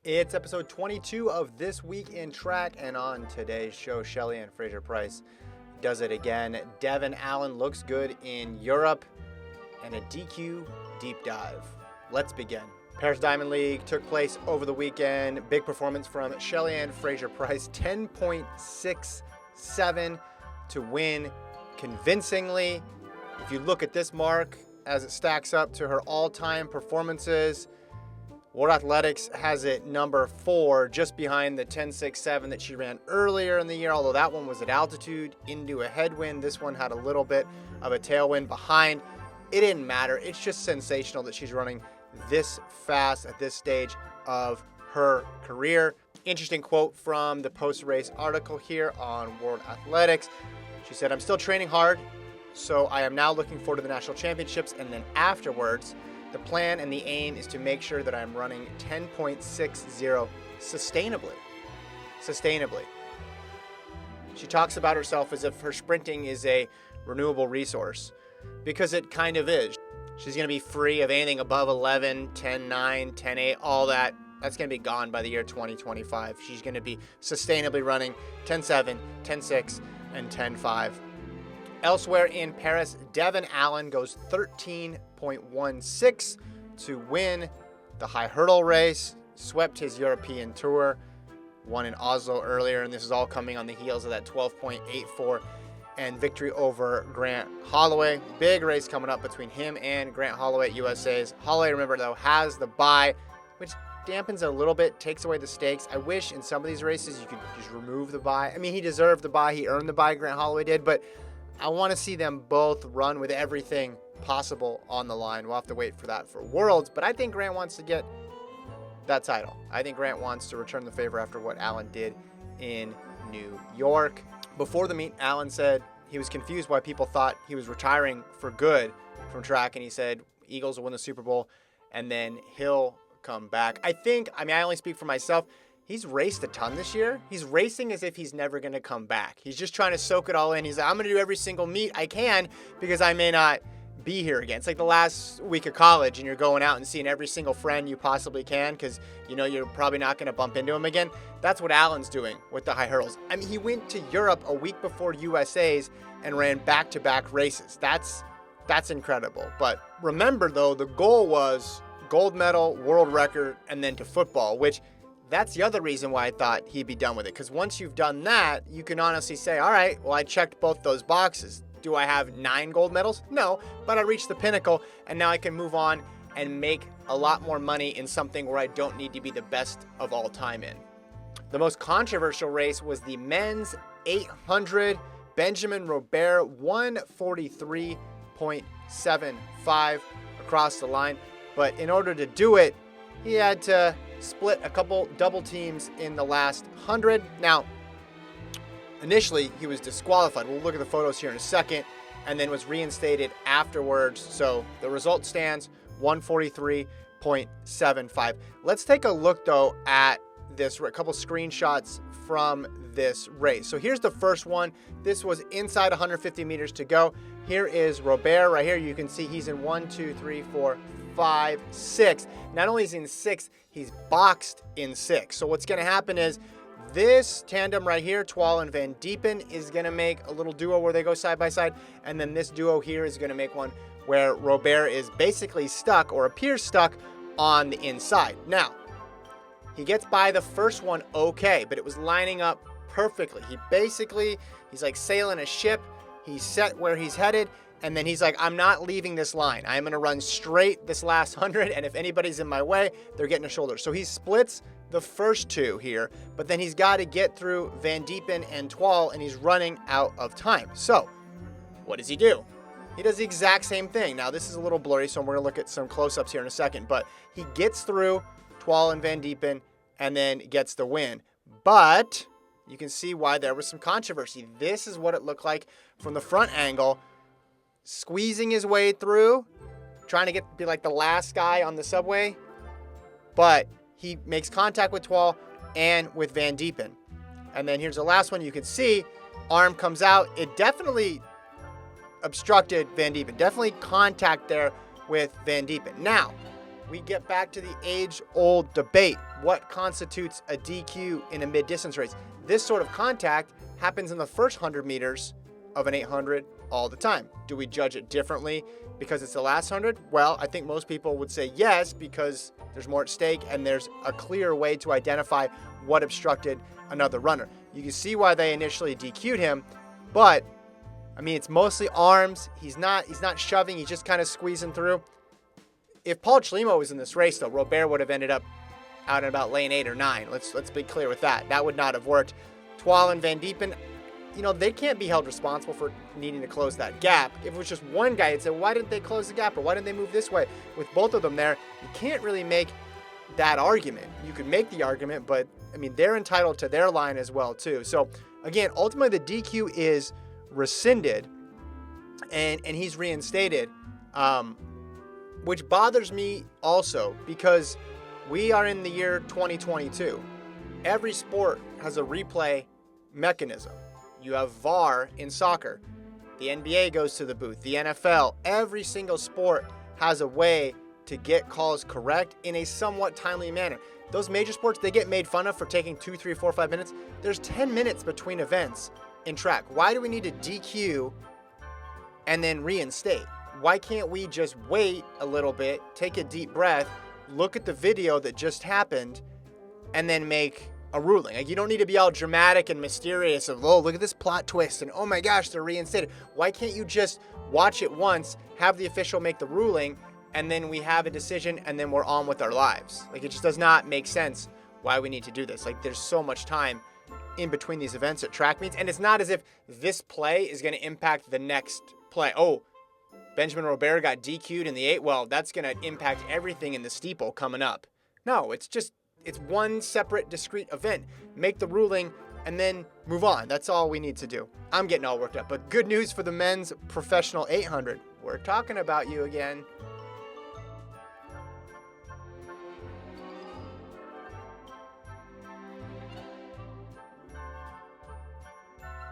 It's episode 22 of This Week in Track, and on today's show, Shelly-Ann Fraser-Pryce does it again. Devon Allen looks good in Europe, and a DQ deep dive. Let's begin. Paris Diamond League took place over the weekend. Big performance from Shelly-Ann Fraser-Pryce, 10.67 to win convincingly. If you look at this mark as it stacks up to her all-time performances, World Athletics has it number 4, just behind the 10.67 that she ran earlier in the year, although that one was at altitude into a headwind. This one had a little bit of a tailwind behind. It didn't matter. It's just sensational that she's running this fast at this stage of her career. Interesting quote from the post-race article here on World Athletics. She said, "I'm still training hard, so I am now looking forward to the national championships, and then afterwards, the plan and the aim is to make sure that I'm running 10.60 sustainably. She talks about herself as if her sprinting is a renewable resource, because it kind of is. She's going to be free of anything above 11, 10.9, 10.8, all that. That's going to be gone by the year 2025. She's going to be sustainably running 10.7, 10.6, and 10.5. Elsewhere in Paris, Devon Allen goes 13.16 to win the high hurdle race, swept his European tour, won in Oslo earlier, and this is all coming on the heels of that 12.84 and victory over Grant Holloway. Big race coming up between him and Grant Holloway at USA's. Holloway, remember though, has the bye, which dampens it a little bit, takes away the stakes. I wish in some of these races you could just remove the bye. I mean, he deserved the bye, he earned the bye, Grant Holloway did, but I want to see them both run with everything possible on the line. We'll have to wait for that for Worlds, but I think Grant wants to get that title. I think Grant wants to return the favor after what Allen did in New York. Before the meet, Allen said he was confused why people thought he was retiring for good from track, and he said Eagles will win the Super Bowl, and then he'll come back. I only speak for myself. He's raced a ton this year. He's racing as if he's never going to come back. He's just trying to soak it all in. He's like, I'm going to do every single meet I can because I may not be here again. It's like the last week of college and you're going out and seeing every single friend you possibly can because you know you're probably not going to bump into him again. That's what Allen's doing with the high hurdles. I mean, he went to Europe a week before USA's and ran back-to-back races. That's incredible. But remember, though, the goal was gold medal, world record, and then to football, which that's the other reason why I thought he'd be done with it. Because once you've done that, you can honestly say, all right, well, I checked both those boxes. Do I have 9 gold medals? No, but I reached the pinnacle, and now I can move on and make a lot more money in something where I don't need to be the best of all time in. The most controversial race was the men's 800. Benjamin Robert, 143.75 across the line. But in order to do it, he had to split a couple double teams in the last 100. Now, initially, he was disqualified. We'll look at the photos here in a second, and then was reinstated afterwards. So the result stands 143.75. Let's take a look, though, at this, a couple screenshots from this race. So here's the first one. This was inside 150 meters to go. Here is Robert right here. You can see he's in 1, 2, 3, 4, 5, 6. Not only is he in 6, he's boxed in 6. So what's going to happen is this tandem right here, Twal and Van Diepen, is going to make a little duo where they go side by side. And then this duo here is going to make one where Robert is basically stuck or appears stuck on the inside. Now, he gets by the first one okay, but it was lining up perfectly. He's like sailing a ship. He's set where he's headed. And then he's like, I'm not leaving this line. I'm going to run straight this last 100. And if anybody's in my way, they're getting a shoulder. So he splits the first 2 here, but then he's got to get through Van Diepen and Twal, and he's running out of time. So what does he do? He does the exact same thing. Now, this is a little blurry, so we're going to look at some close-ups here in a second. But he gets through Twal and Van Diepen and then gets the win. But you can see why there was some controversy. This is what it looked like from the front angle, squeezing his way through, trying to be like the last guy on the subway, but he makes contact with Twal and with Van Diepen. And then here's the last one. You can see arm comes out. It definitely obstructed Van Diepen. Definitely contact there with Van Diepen. Now, we get back to the age-old debate. What constitutes a DQ in a mid-distance race? This sort of contact happens in the first 100 meters of an 800 all the time. Do we judge it differently because it's the last 100? Well, I think most people would say yes, because there's more at stake and there's a clear way to identify what obstructed another runner. You can see why they initially DQ'd him, but I mean, it's mostly arms. He's not shoving. He's just kind of squeezing through. If Paul Chelimo was in this race, though, Robert would have ended up out in about lane 8 or 9. Let's be clear with that. That would not have worked. Twal and Van Diepen, they can't be held responsible for needing to close that gap. If it was just one guy, you'd say, why didn't they close the gap, or why didn't they move this way? With both of them there, you can't really make that argument. You could make the argument, but I mean, they're entitled to their line as well, too. So again, ultimately the DQ is rescinded and he's reinstated, which bothers me also, because we are in the year 2022. Every sport has a replay mechanism. You have VAR in soccer. The NBA goes to the booth. The NFL, every single sport has a way to get calls correct in a somewhat timely manner. Those major sports, they get made fun of for taking 2, 3, 4, 5 minutes. There's 10 minutes between events in track. Why do we need to DQ and then reinstate? Why can't we just wait a little bit, take a deep breath, look at the video that just happened, and then make a ruling? Like, you don't need to be all dramatic and mysterious of, oh, look at this plot twist, and oh my gosh, they're reinstated. Why can't you just watch it once, have the official make the ruling, and then we have a decision, and then we're on with our lives? Like, it just does not make sense why we need to do this. Like, there's so much time in between these events at track meets, and it's not as if this play is going to impact the next play. Oh, Benjamin Robert got DQ'd in the 8. Well, that's going to impact everything in the steeple coming up. No, it's one separate, discrete event. Make the ruling and then move on. That's all we need to do. I'm getting all worked up, but good news for the men's professional 800. We're talking about you again.